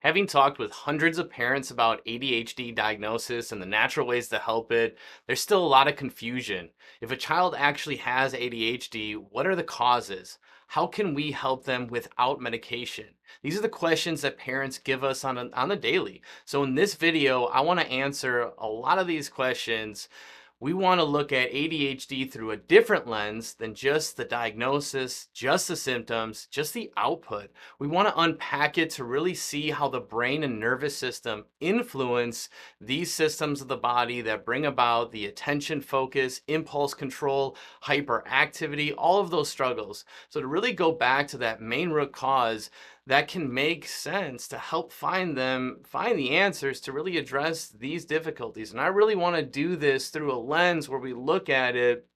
Having talked with hundreds of parents about ADHD diagnosis and the natural ways to help it, there's still a lot of confusion. If a child actually has ADHD, what are the causes? How can we help them without medication? These are the questions that parents give us on the daily. So in this video, I want to answer a lot of these questions. We want to look at ADHD through a different lens than just the diagnosis, just the symptoms, just the output. We want to unpack it to really see how the brain and nervous system influence these systems of the body that bring about the attention, focus, impulse control, hyperactivity, all of those struggles. So to really go back to that main root cause, that can make sense to help find the answers to really address these difficulties. And I really want to do this through a lens where we look at it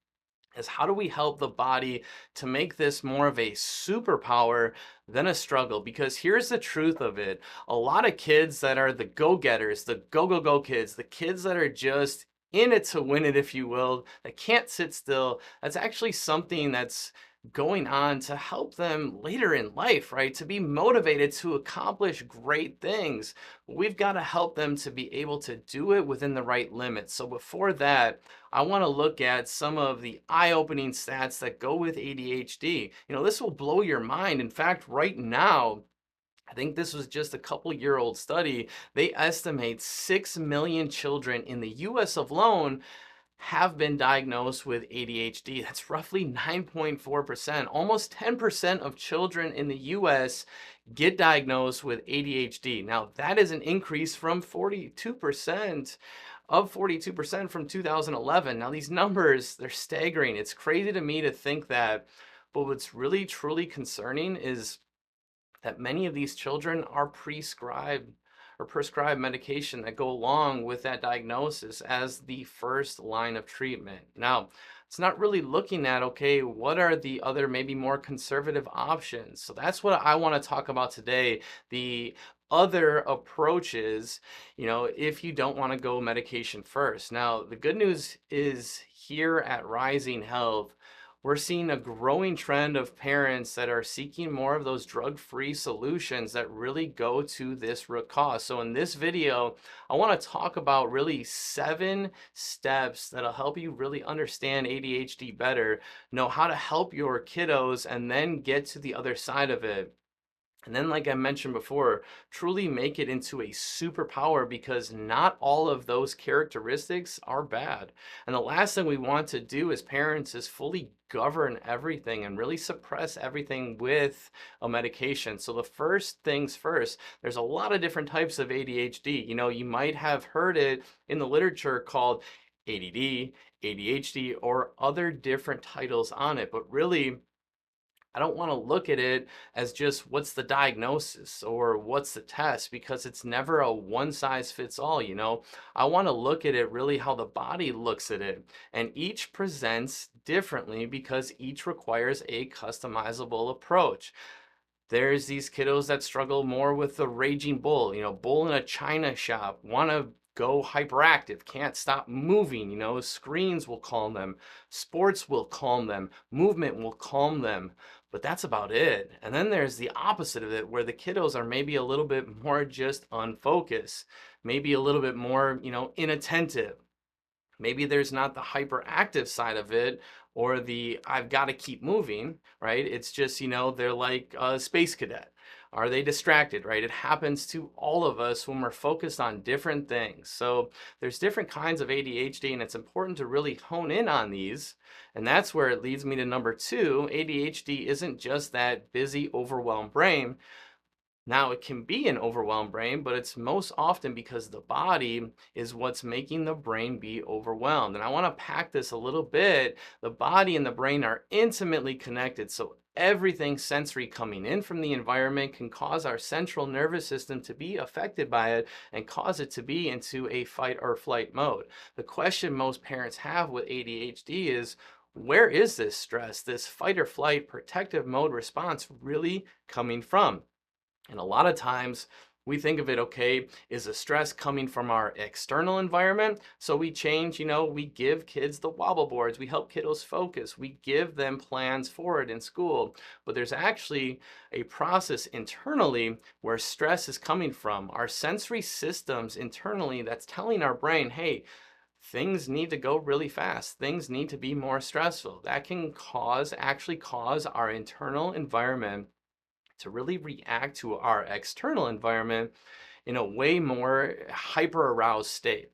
as how do we help the body to make this more of a superpower than a struggle? Because here's the truth of it. A lot of kids that are the go-getters, the go kids, the kids that are just in it to win it, if you will, that can't sit still, that's actually something that's going on to help them later in life, right? To be motivated to accomplish great things. We've got to help them to be able to do it within the right limits. So before that, I want to look at some of the eye-opening stats that go with ADHD. This will blow your mind. In fact, right now, I think this was just a couple-year-old study. They estimate 6 million children in the US alone have been diagnosed with ADHD. That's roughly 9.4%. Almost 10% of children in the US get diagnosed with ADHD. Now, that is an increase from 42% from 2011. Now, these numbers, they're staggering. It's crazy to me to think that. But what's really truly concerning is that many of these children are prescribed medication that go along with that diagnosis as the first line of treatment. Now, it's not really looking at, okay, what are the other maybe more conservative options? So that's what I want to talk about today. The other approaches, if you don't want to go medication first. Now, the good news is here at Reissing Health, we're seeing a growing trend of parents that are seeking more of those drug-free solutions that really go to this root cause. So in this video, I want to talk about really 7 steps that'll help you really understand ADHD better, know how to help your kiddos, and then get to the other side of it. And then, like I mentioned before, truly make it into a superpower, because not all of those characteristics are bad. And the last thing we want to do as parents is fully govern everything and really suppress everything with a medication. So the first things first, there's a lot of different types of ADHD. You might have heard it in the literature called ADD, ADHD, or other different titles on it. But really, I don't want to look at it as just what's the diagnosis or what's the test, because it's never a one size fits all. I want to look at it really how the body looks at it. And each presents differently because each requires a customizable approach. There's these kiddos that struggle more with the raging bull, bull in a china shop, want to go hyperactive, can't stop moving, screens will calm them, sports will calm them, movement will calm them, but that's about it. And then there's the opposite of it, where the kiddos are maybe a little bit more just unfocused, maybe a little bit more, inattentive. Maybe there's not the hyperactive side of it or the I've got to keep moving, right? It's just, they're like a space cadet. Are they distracted, right? It happens to all of us when we're focused on different things. So there's different kinds of ADHD, and it's important to really hone in on these. And that's where it leads me to number 2. ADHD isn't just that busy, overwhelmed brain. Now, it can be an overwhelmed brain, but it's most often because the body is what's making the brain be overwhelmed. And I want to pack this a little bit. The body and the brain are intimately connected. So everything sensory coming in from the environment can cause our central nervous system to be affected by it and cause it to be into a fight or flight mode. The question most parents have with ADHD is, where is this stress, this fight or flight protective mode response really coming from? And a lot of times We think of it, okay, is the stress coming from our external environment? So we change, we give kids the wobble boards, we help kiddos focus, we give them plans for it in school. But there's actually a process internally where stress is coming from. Our sensory systems internally that's telling our brain, hey, things need to go really fast. Things need to be more stressful. That can actually cause our internal environment to really react to our external environment in a way more hyper aroused state.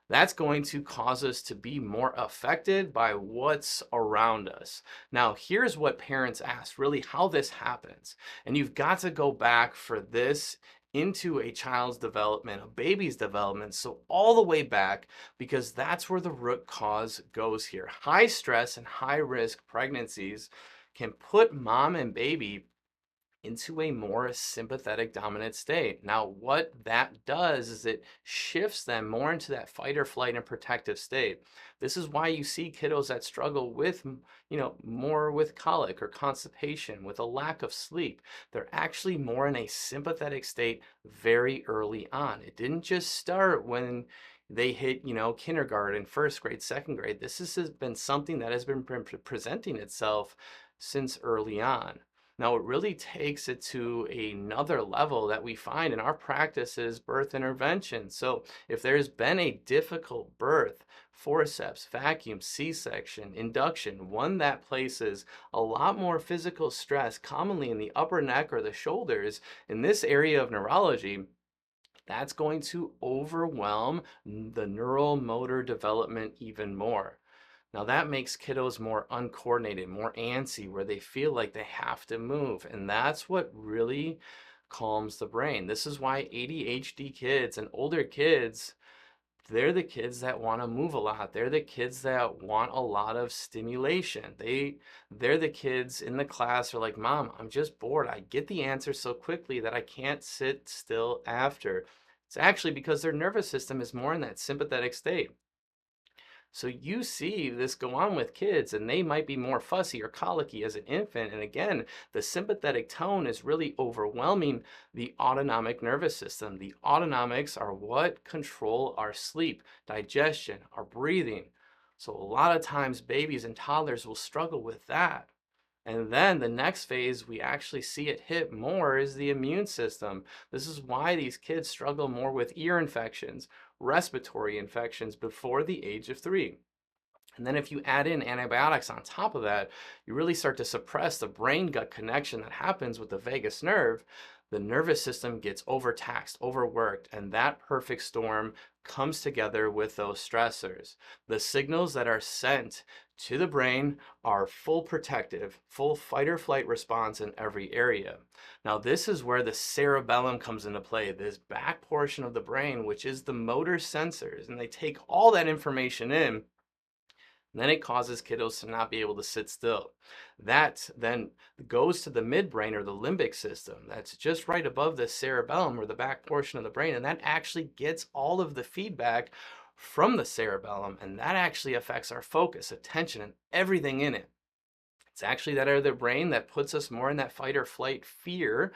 That's going to cause us to be more affected by what's around us. Now, here's what parents ask really how this happens. And you've got to go back for this into a child's development, a baby's development, so all the way back, because that's where the root cause goes here. High stress and high risk pregnancies can put mom and baby into a more sympathetic dominant state. Now, what that does is it shifts them more into that fight or flight and protective state. This is why you see kiddos that struggle with, more with colic or constipation, with a lack of sleep. They're actually more in a sympathetic state very early on. It didn't just start when they hit, kindergarten, first grade, second grade. This has been something that has been presenting itself since early on. Now, it really takes it to another level that we find in our practices, birth intervention. So, if there's been a difficult birth, forceps, vacuum, C-section, induction, one that places a lot more physical stress, commonly in the upper neck or the shoulders, in this area of neurology, that's going to overwhelm the neural motor development even more. Now that makes kiddos more uncoordinated, more antsy, where they feel like they have to move. And that's what really calms the brain. This is why ADHD kids and older kids, they're the kids that want to move a lot. They're the kids that want a lot of stimulation. They're the kids in the class who are like, Mom, I'm just bored. I get the answer so quickly that I can't sit still after. It's actually because their nervous system is more in that sympathetic state. So you see this go on with kids, and they might be more fussy or colicky as an infant. And again, the sympathetic tone is really overwhelming the autonomic nervous system. The autonomics are what control our sleep, digestion, our breathing. So a lot of times babies and toddlers will struggle with that. And then the next phase we actually see it hit more is the immune system. This is why these kids struggle more with ear infections, respiratory infections before the age of 3. And then if you add in antibiotics on top of that, you really start to suppress the brain-gut connection that happens with the vagus nerve. The nervous system gets overtaxed, overworked, and that perfect storm comes together with those stressors. The signals that are sent to the brain are full protective, full fight or flight response in every area. Now, this is where the cerebellum comes into play, this back portion of the brain, which is the motor sensors, and they take all that information in. And then it causes kiddos to not be able to sit still. That then goes to the midbrain or the limbic system. That's just right above the cerebellum or the back portion of the brain. And that actually gets all of the feedback from the cerebellum. And that actually affects our focus, attention, and everything in it. It's actually that area of the brain that puts us more in that fight or flight fear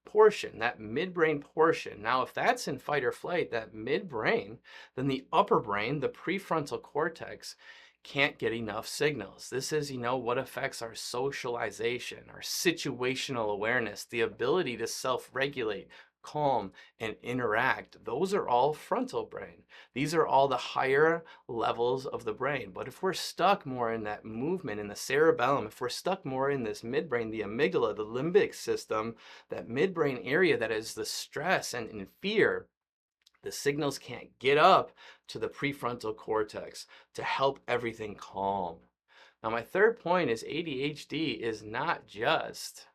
portion, that midbrain portion. Now, if that's in fight or flight, that midbrain, then the upper brain, the prefrontal cortex, can't get enough signals. This is, what affects our socialization, our situational awareness, the ability to self-regulate, calm, and interact. Those are all frontal brain. These are all the higher levels of the brain. But if we're stuck more in that movement in the cerebellum, if we're stuck more in this midbrain, the amygdala, the limbic system, that midbrain area that is the stress and in fear, the signals can't get up to the prefrontal cortex to help everything calm. Now, my third point is ADHD is not just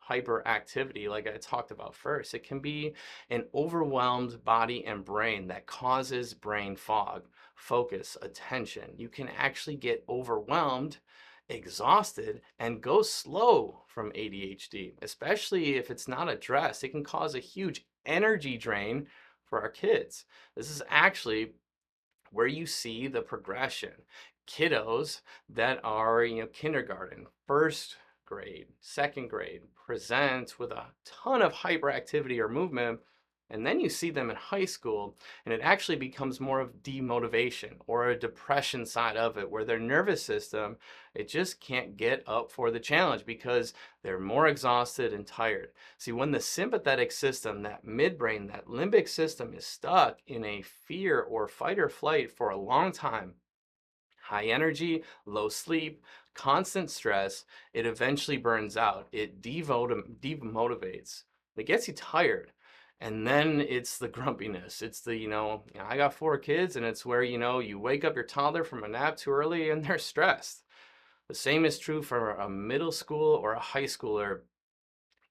hyperactivity like I talked about first. It can be an overwhelmed body and brain that causes brain fog, focus, attention. You can actually get overwhelmed, exhausted, and go slow from ADHD, especially if it's not addressed. It can cause a huge energy drain for our kids. This is actually where you see the progression. Kiddos that are, kindergarten, first grade, second grade, present with a ton of hyperactivity or movement And then you see them in high school, and it actually becomes more of demotivation or a depression side of it, where their nervous system, it just can't get up for the challenge because they're more exhausted and tired. See, when the sympathetic system, that midbrain, that limbic system is stuck in a fear or fight or flight for a long time, high energy, low sleep, constant stress, it eventually burns out. It demotivates. It gets you tired. And then it's the grumpiness. It's the, I got 4 kids, and it's where, you wake up your toddler from a nap too early and they're stressed. The same is true for a middle school or a high schooler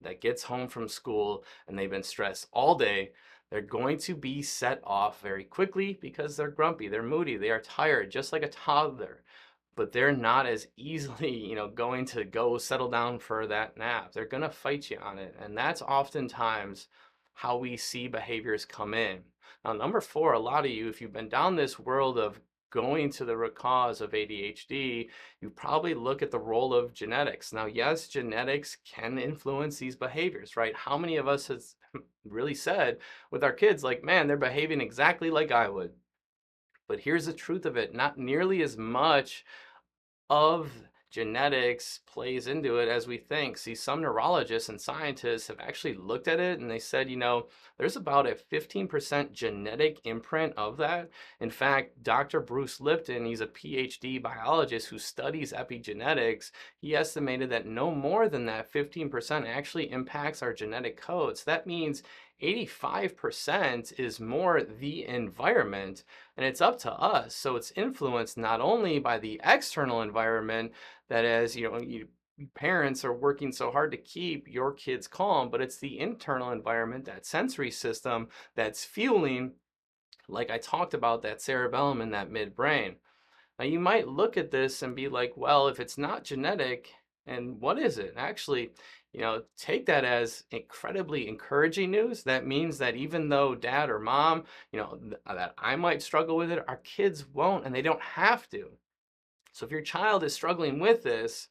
that gets home from school and they've been stressed all day. They're going to be set off very quickly because they're grumpy, they're moody, they are tired, just like a toddler. But they're not as easily, going to go settle down for that nap. They're going to fight you on it. And that's oftentimes how we see behaviors come in. Now, number 4, a lot of you, if you've been down this world of going to the root cause of ADHD, you probably look at the role of genetics. Now, yes, genetics can influence these behaviors, right? How many of us has really said with our kids, like, man, they're behaving exactly like I would? But here's the truth of it, not nearly as much of genetics plays into it as we think. See, some neurologists and scientists have actually looked at it and they said, there's about a 15% genetic imprint of that. In fact, Dr. Bruce Lipton, he's a PhD biologist who studies epigenetics. He estimated that no more than that 15% actually impacts our genetic codes. That means 85% is more the environment, and it's up to us. So it's influenced not only by the external environment, that as parents are working so hard to keep your kids calm, but it's the internal environment, that sensory system that's fueling, like I talked about, that cerebellum and that midbrain. Now, you might look at this and be like, well, if it's not genetic, and what is it? Actually, take that as incredibly encouraging news. That means that even though dad or mom, that I might struggle with it, our kids won't, and they don't have to. So if your child is struggling with this,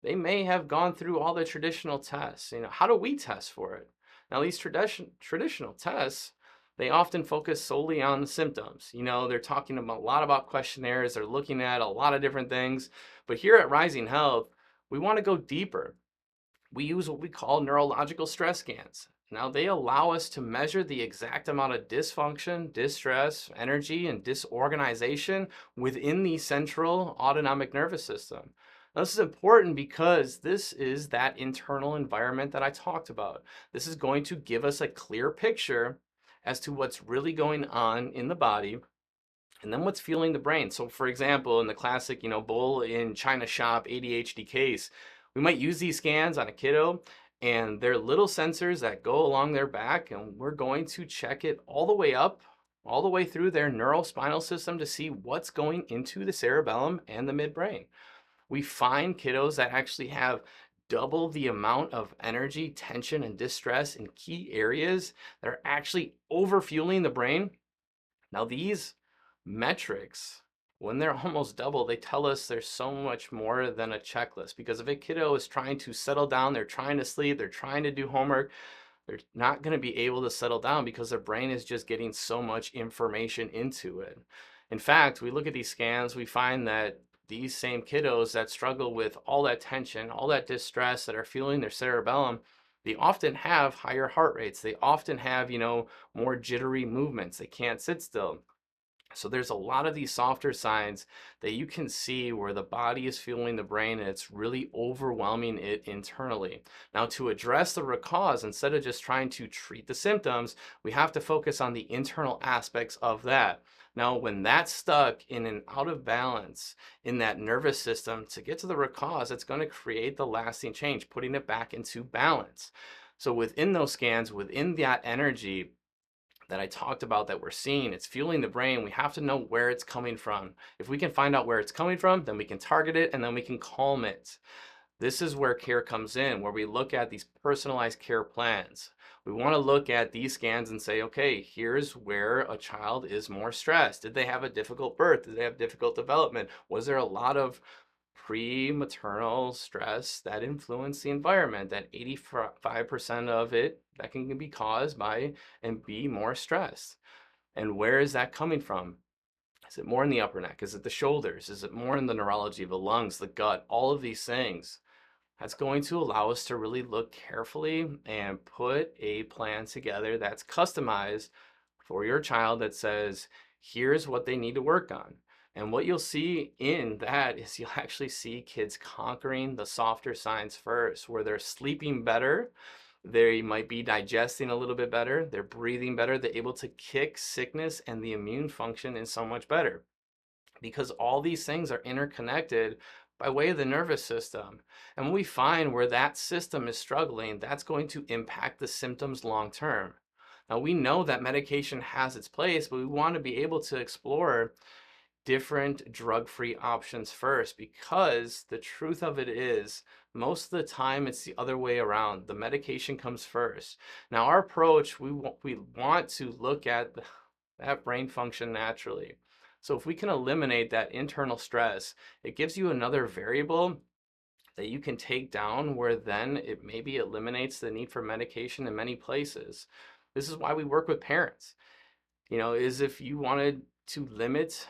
they may have gone through all the traditional tests. How do we test for it? Now, these traditional tests, they often focus solely on the symptoms. They're talking about a lot about questionnaires. They're looking at a lot of different things. But here at Reissing Health, we want to go deeper. We use what we call neurological stress scans. Now, they allow us to measure the exact amount of dysfunction, distress, energy, and disorganization within the central autonomic nervous system. Now, this is important because this is that internal environment that I talked about. This is going to give us a clear picture as to what's really going on in the body and then what's fueling the brain. So for example, in the classic, bull in China shop ADHD case, we might use these scans on a kiddo, and they're little sensors that go along their back, and we're going to check it all the way up, all the way through their neurospinal system to see what's going into the cerebellum and the midbrain. We find kiddos that actually have double the amount of energy, tension, and distress in key areas that are actually overfueling the brain. Now, these metrics, when they're almost double, they tell us there's so much more than a checklist. Because if a kiddo is trying to settle down, they're trying to sleep, they're trying to do homework, they're not going to be able to settle down because their brain is just getting so much information into it. In fact, we look at these scans, we find that these same kiddos that struggle with all that tension, all that distress, that are feeling their cerebellum, they often have higher heart rates. They often have, more jittery movements. They can't sit still. So there's a lot of these softer signs that you can see where the body is fueling the brain and it's really overwhelming it internally. Now, to address the root cause, instead of just trying to treat the symptoms, we have to focus on the internal aspects of that. Now, when that's stuck in an out of balance in that nervous system, to get to the root cause, it's going to create the lasting change, putting it back into balance. So within those scans, within that energy that I talked about that we're seeing, it's fueling the brain. We have to know where it's coming from. If we can find out where it's coming from, then we can target it and then we can calm it. This is where care comes in, where we look at these personalized care plans. We want to look at these scans and say, okay, here's where a child is more stressed. Did they have a difficult birth? Did they have difficult development? Was there a lot of pre-maternal stress that influence the environment, that 85% of it that can be caused by and be more stress. And where is that coming from? Is it more in the upper neck? Is it the shoulders? Is it more in the neurology of the lungs, the gut, all of these things? That's going to allow us to really look carefully and put a plan together that's customized for your child that says, here's what they need to work on. And what you'll see in that is you'll actually see kids conquering the softer signs first, where they're sleeping better, they might be digesting a little bit better, they're breathing better, they're able to kick sickness and the immune function is so much better because all these things are interconnected by way of the nervous system. And when we find where that system is struggling, that's going to impact the symptoms long term. Now, we know that medication has its place, but we want to be able to explore different drug-free options first, because the truth of it is most of the time it's the other way around. The medication comes first. Now, our approach, we want to look at that brain function naturally. So if we can eliminate that internal stress, it gives you another variable that you can take down, where then it maybe eliminates the need for medication in many places. This is why we work with parents. Is if you wanted to limit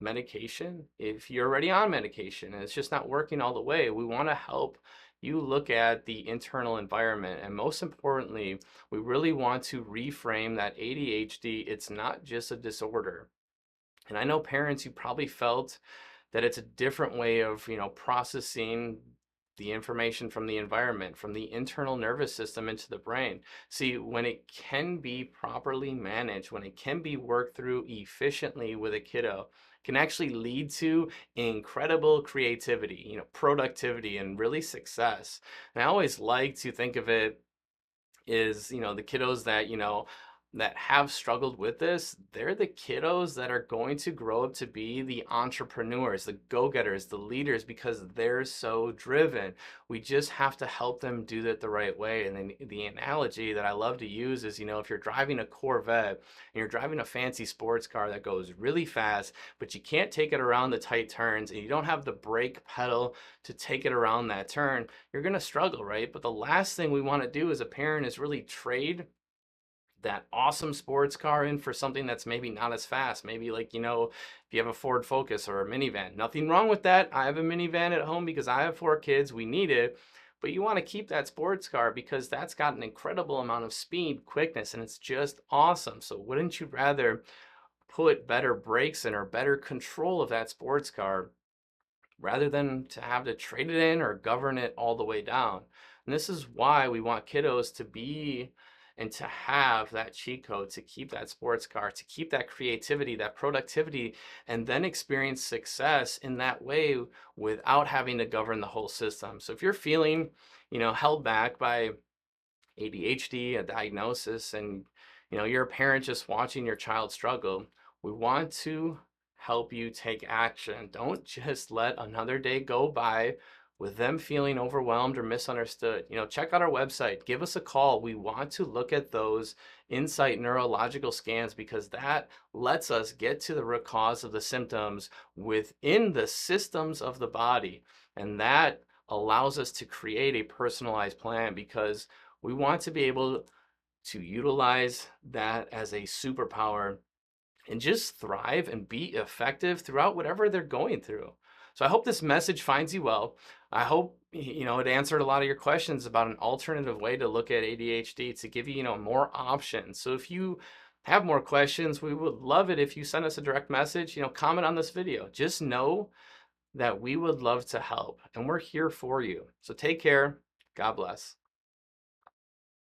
medication, if you're already on medication and it's just not working all the way, we want to help you look at the internal environment. And most importantly, we really want to reframe that ADHD. It's not just a disorder. And I know parents, you probably felt that it's a different way of, processing the information from the environment, from the internal nervous system into the brain. See, when it can be properly managed, when it can be worked through efficiently with a kiddo, can actually lead to incredible creativity, productivity, and really success. And I always like to think of it is, the kiddos that have struggled with this, they're the kiddos that are going to grow up to be the entrepreneurs, the go-getters, the leaders, because they're so driven. We just have to help them do that the right way. And then the analogy that I love to use is, if you're driving a Corvette and you're driving a fancy sports car that goes really fast, but you can't take it around the tight turns and you don't have the brake pedal to take it around that turn, you're going to struggle, right? But the last thing we want to do as a parent is really trade that awesome sports car in for something that's maybe not as fast. Maybe like, if you have a Ford Focus or a minivan, nothing wrong with that. I have a minivan at home because I have 4 kids, we need it. But you want to keep that sports car because that's got an incredible amount of speed, quickness, and it's just awesome. So wouldn't you rather put better brakes in or better control of that sports car rather than to have to trade it in or govern it all the way down? And this is why we want kiddos to be and to have that cheat code, to keep that sports car, to keep that creativity, that productivity, and then experience success in that way without having to govern the whole system. So if you're feeling, held back by ADHD, a diagnosis, and you're a parent just watching your child struggle, we want to help you take action. Don't just let another day go by with them feeling overwhelmed or misunderstood. Check out our website, give us a call. We want to look at those INSiGHT Neurological Scans because that lets us get to the root cause of the symptoms within the systems of the body. And that allows us to create a personalized plan because we want to be able to utilize that as a superpower and just thrive and be effective throughout whatever they're going through. So I hope this message finds you well. I hope it answered a lot of your questions about an alternative way to look at ADHD to give you more options. So if you have more questions, we would love it if you send us a direct message, comment on this video. Just know that we would love to help and we're here for you. So take care. God bless.